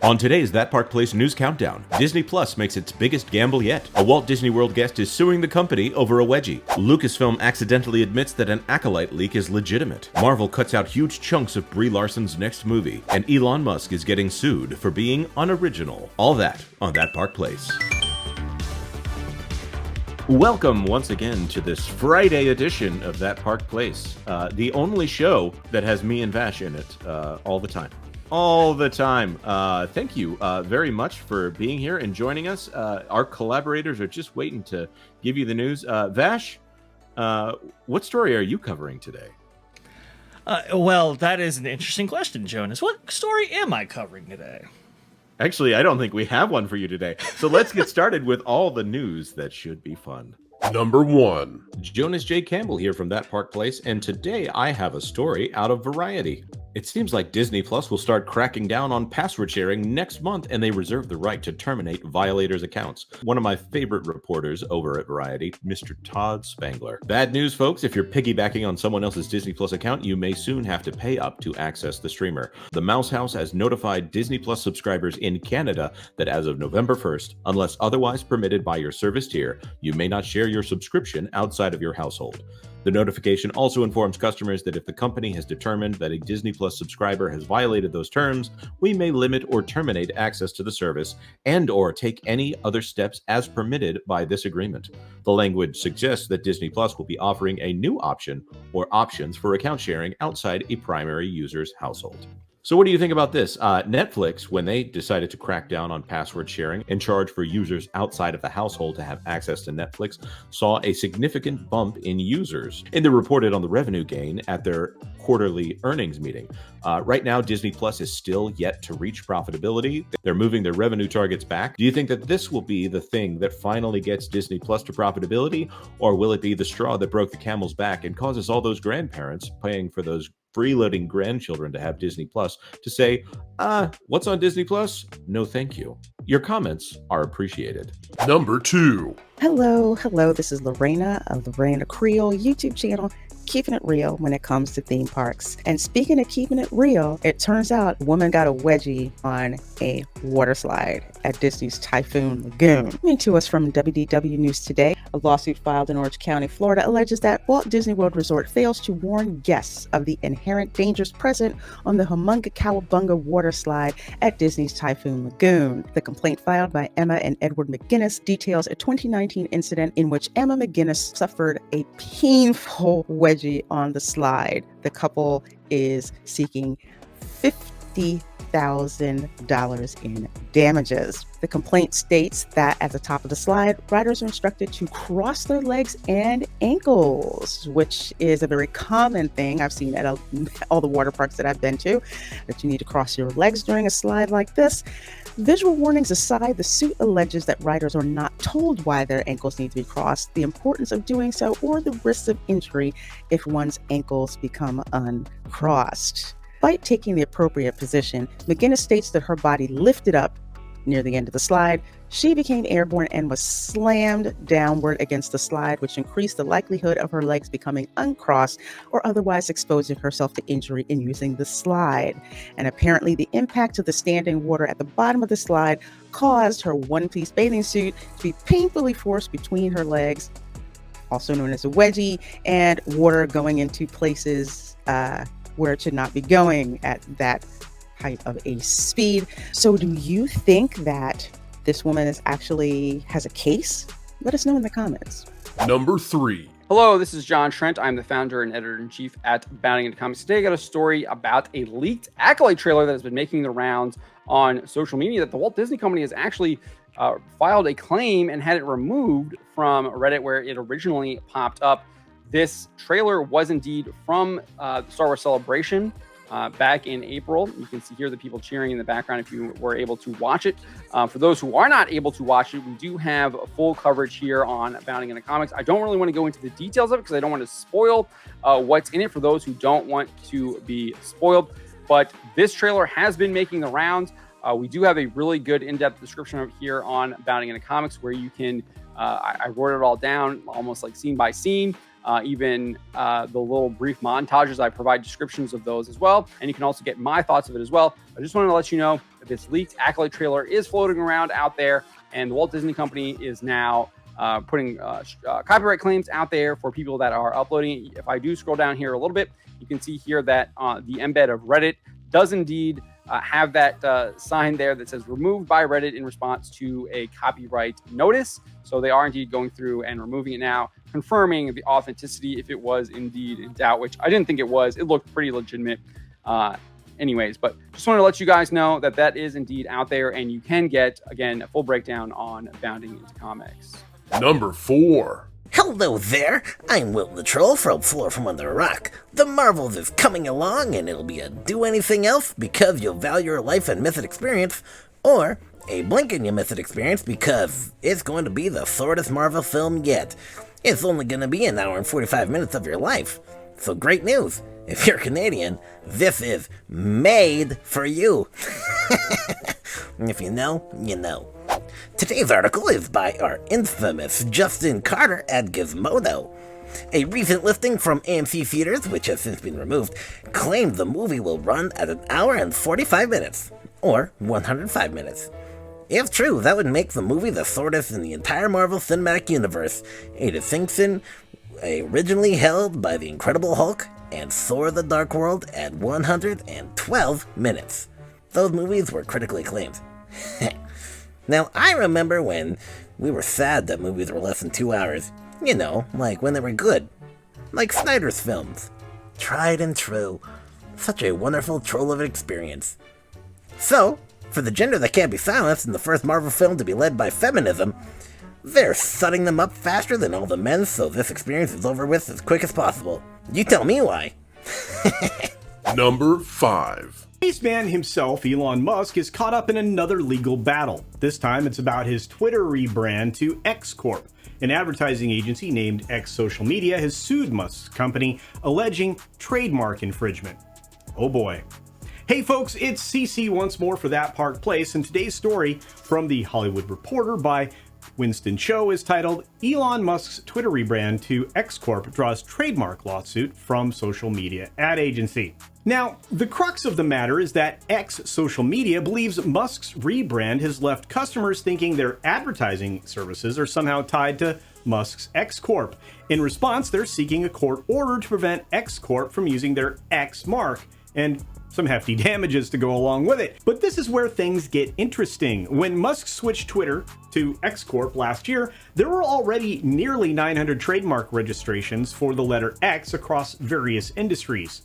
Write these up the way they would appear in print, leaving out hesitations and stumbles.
On today's That Park Place News Countdown, Disney Plus makes its biggest gamble yet. A Walt Disney World guest is suing the company over a wedgie. Lucasfilm accidentally admits that an Acolyte leak is legitimate. Marvel cuts out huge chunks of Brie Larson's next movie. And Elon Musk is getting sued for being unoriginal. All that on That Park Place. Welcome once again to this Friday edition of That Park Place, the only show that has me and Vash in it all the time. Thank you very much for being here and joining us. Our collaborators are just waiting to give you the news. Vash, what story are you covering today? Well, that is an interesting question, Jonas. What story am I covering today? Actually, I don't think we have one for you today. So let's get started with all the news that should be fun. Number 1. Jonas J. Campbell here from That Park Place, and today I have a story out of Variety. It seems like Disney Plus will start cracking down on password sharing next month, and they reserve the right to terminate violators' accounts. One of my favorite reporters over at Variety, Mr. Todd Spangler. Bad news, folks. If you're piggybacking on someone else's Disney Plus account, you may soon have to pay up to access the streamer. The Mouse House has notified Disney Plus subscribers in Canada that as of November 1st, unless otherwise permitted by your service tier, you may not share your subscription outside of your household. The notification also informs customers that if the company has determined that a Disney Plus subscriber has violated those terms, we may limit or terminate access to the service and/or take any other steps as permitted by this agreement. The language suggests that Disney Plus will be offering a new option or options for account sharing outside a primary user's household. So what do you think about this? Netflix, when they decided to crack down on password sharing and charge for users outside of the household to have access to Netflix, saw a significant bump in users. And they reported on the revenue gain at their quarterly earnings meeting. Right now, Disney Plus is still yet to reach profitability. They're moving their revenue targets back. Do you think that this will be the thing that finally gets Disney Plus to profitability? Or will it be the straw that broke the camel's back and causes all those grandparents paying for those freeloading grandchildren to have Disney Plus to say, what's on Disney Plus? No, thank you. Your comments are appreciated. Number 2. Hello. This is Lorena of the Lorena Creole YouTube channel, keeping it real when it comes to theme parks. And speaking of keeping it real, it turns out a woman got a wedgie on a water slide at Disney's Typhoon Lagoon. Coming to us from WDW News Today, a lawsuit filed in Orange County, Florida, alleges that Walt Disney World Resort fails to warn guests of the inherent dangers present on the Humunga Cowabunga water slide at Disney's Typhoon Lagoon. The complaint filed by Emma and Edward McGinnis details a 2019 incident in which Emma McGinnis suffered a painful wedgie on the slide. The couple is seeking $50,000 in damages. The complaint states that at the top of the slide, riders are instructed to cross their legs and ankles, which is a very common thing I've seen at all the water parks that I've been to, that you need to cross your legs during a slide like this. Visual warnings aside, the suit alleges that riders are not told why their ankles need to be crossed, the importance of doing so, or the risks of injury if one's ankles become uncrossed. Despite taking the appropriate position, McGinnis states that her body lifted up near the end of the slide. She became airborne and was slammed downward against the slide, which increased the likelihood of her legs becoming uncrossed or otherwise exposing herself to injury in using the slide. And apparently the impact of the standing water at the bottom of the slide caused her one-piece bathing suit to be painfully forced between her legs, also known as a wedgie, and water going into places where it should not be going at that height of a speed. So do you think that this woman has a case? Let us know in the comments. Number 3. Hello, this is John Trent. I'm the founder and editor-in-chief at Bounding Into Comics. Today I got a story about a leaked Acolyte trailer that has been making the rounds on social media that the Walt Disney Company has actually filed a claim and had it removed from Reddit where it originally popped up. This trailer was indeed from the Star Wars Celebration back in April. You can hear the people cheering in the background if you were able to watch it. For those who are not able to watch it, we do have full coverage here on Bounding Into Comics. I don't really want to go into the details of it because I don't want to spoil what's in it for those who don't want to be spoiled. But this trailer has been making the rounds. We do have a really good in-depth description of it here on Bounding Into Comics where you can, I wrote it all down almost like scene by scene. Even the little brief montages, I provide descriptions of those as well. And you can also get my thoughts of it as well. I just wanted to let you know this leaked Acolyte trailer is floating around out there, and the Walt Disney Company is now putting copyright claims out there for people that are uploading it. If I do scroll down here a little bit, you can see here that the embed of Reddit does indeed have that sign there that says removed by Reddit in response to a copyright notice. So they are indeed going through and removing it now, confirming the authenticity if it was indeed in doubt, which I didn't think it was. It looked pretty legitimate anyways, but just wanted to let you guys know that that is indeed out there, and you can get, again, a full breakdown on Bounding into Comics. Number 4. Hello there, I'm Will the Troll from Floor From Under a Rock. The Marvels is coming along, and it'll be a do anything else because you'll value your life and miss it experience, or a blink and you miss it experience because it's going to be the shortest Marvel film yet. It's only going to be an hour and 45 minutes of your life. So great news, if you're Canadian, this is made for you. If you know, you know. Today's article is by our infamous Justin Carter at Gizmodo. A recent listing from AMC Theaters, which has since been removed, claimed the movie will run at an hour and 45 minutes, or 105 minutes. If true, that would make the movie the shortest in the entire Marvel Cinematic Universe, a distinction originally held by The Incredible Hulk and Thor the Dark World at 112 minutes. Those movies were critically acclaimed. Now, I remember when we were sad that movies were less than 2 hours. You know, like when they were good. Like Snyder's films. Tried and true. Such a wonderful troll of an experience. So, for the gender that can't be silenced in the first Marvel film to be led by feminism, they're setting them up faster than all the men so this experience is over with as quick as possible. You tell me why. Number 5. Spaceman himself, Elon Musk, is caught up in another legal battle. This time it's about his Twitter rebrand to X Corp. An advertising agency named X Social Media has sued Musk's company, alleging trademark infringement. Oh boy. Hey folks, it's CC once more for That Park Place, and today's story from The Hollywood Reporter by Winston Cho is titled, Elon Musk's Twitter rebrand to X Corp draws trademark lawsuit from social media ad agency. Now, the crux of the matter is that X Social Media believes Musk's rebrand has left customers thinking their advertising services are somehow tied to Musk's X Corp. In response, they're seeking a court order to prevent X Corp from using their X mark, and some hefty damages to go along with it. But this is where things get interesting. When Musk switched Twitter to X Corp last year, there were already nearly 900 trademark registrations for the letter X across various industries.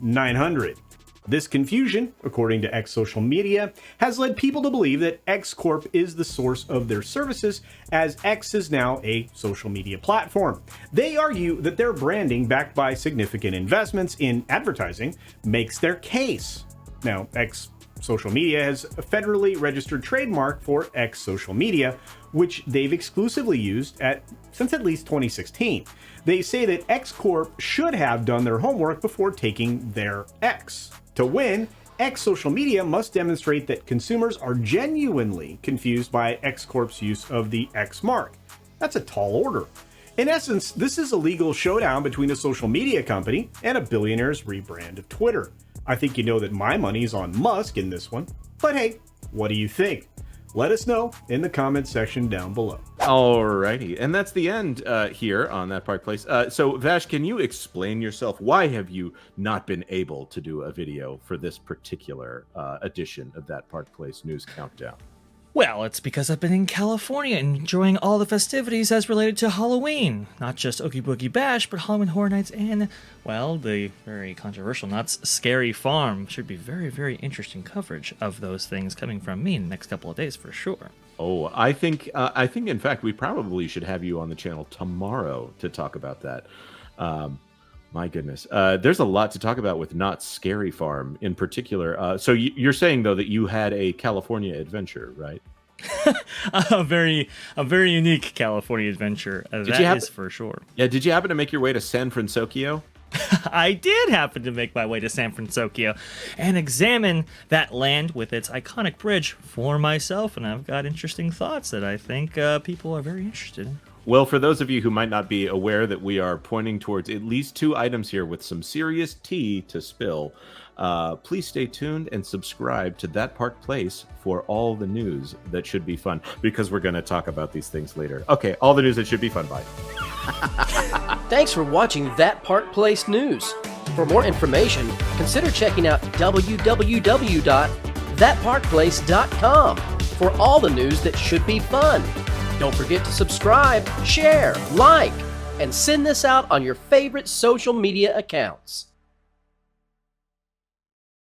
900. This confusion, according to X Social Media, has led people to believe that X Corp is the source of their services, as X is now a social media platform. They argue that their branding, backed by significant investments in advertising, makes their case. Now, X Social Media has a federally registered trademark for X Social Media, which they've exclusively used since at least 2016. They say that X Corp should have done their homework before taking their X. To win, X Social Media must demonstrate that consumers are genuinely confused by X Corp's use of the X mark. That's a tall order. In essence, this is a legal showdown between a social media company and a billionaire's rebrand of Twitter. I think you know that my money's on Musk in this one, but hey, what do you think? Let us know in the comments section down below. Alrighty, and that's the end here on That Park Place. So Vash, can you explain yourself? Why have you not been able to do a video for this particular edition of That Park Place News Countdown? Well, it's because I've been in California enjoying all the festivities as related to Halloween. Not just Oogie Boogie Bash, but Halloween Horror Nights and, well, the very controversial Knott's Scary Farm. Should be very, very interesting coverage of those things coming from me in the next couple of days for sure. Oh, I think in fact we probably should have you on the channel tomorrow to talk about that. My goodness, there's a lot to talk about with Knott's Scary Farm in particular. So you're saying though that you had a California adventure, right? a very unique California adventure. That is for sure. Yeah. Did you happen to make your way to San Francisco? I did happen to make my way to San Francisco and examine that land with its iconic bridge for myself, and I've got interesting thoughts that I think people are very interested in. Well, for those of you who might not be aware that we are pointing towards at least two items here with some serious tea to spill, Please stay tuned and subscribe to That Park Place for all the news that should be fun, because we're going to talk about these things later. Okay, all the news that should be fun. Bye. Thanks for watching That Park Place News. For more information, consider checking out www.thatparkplace.com for all the news that should be fun. Don't forget to subscribe, share, like, and send this out on your favorite social media accounts.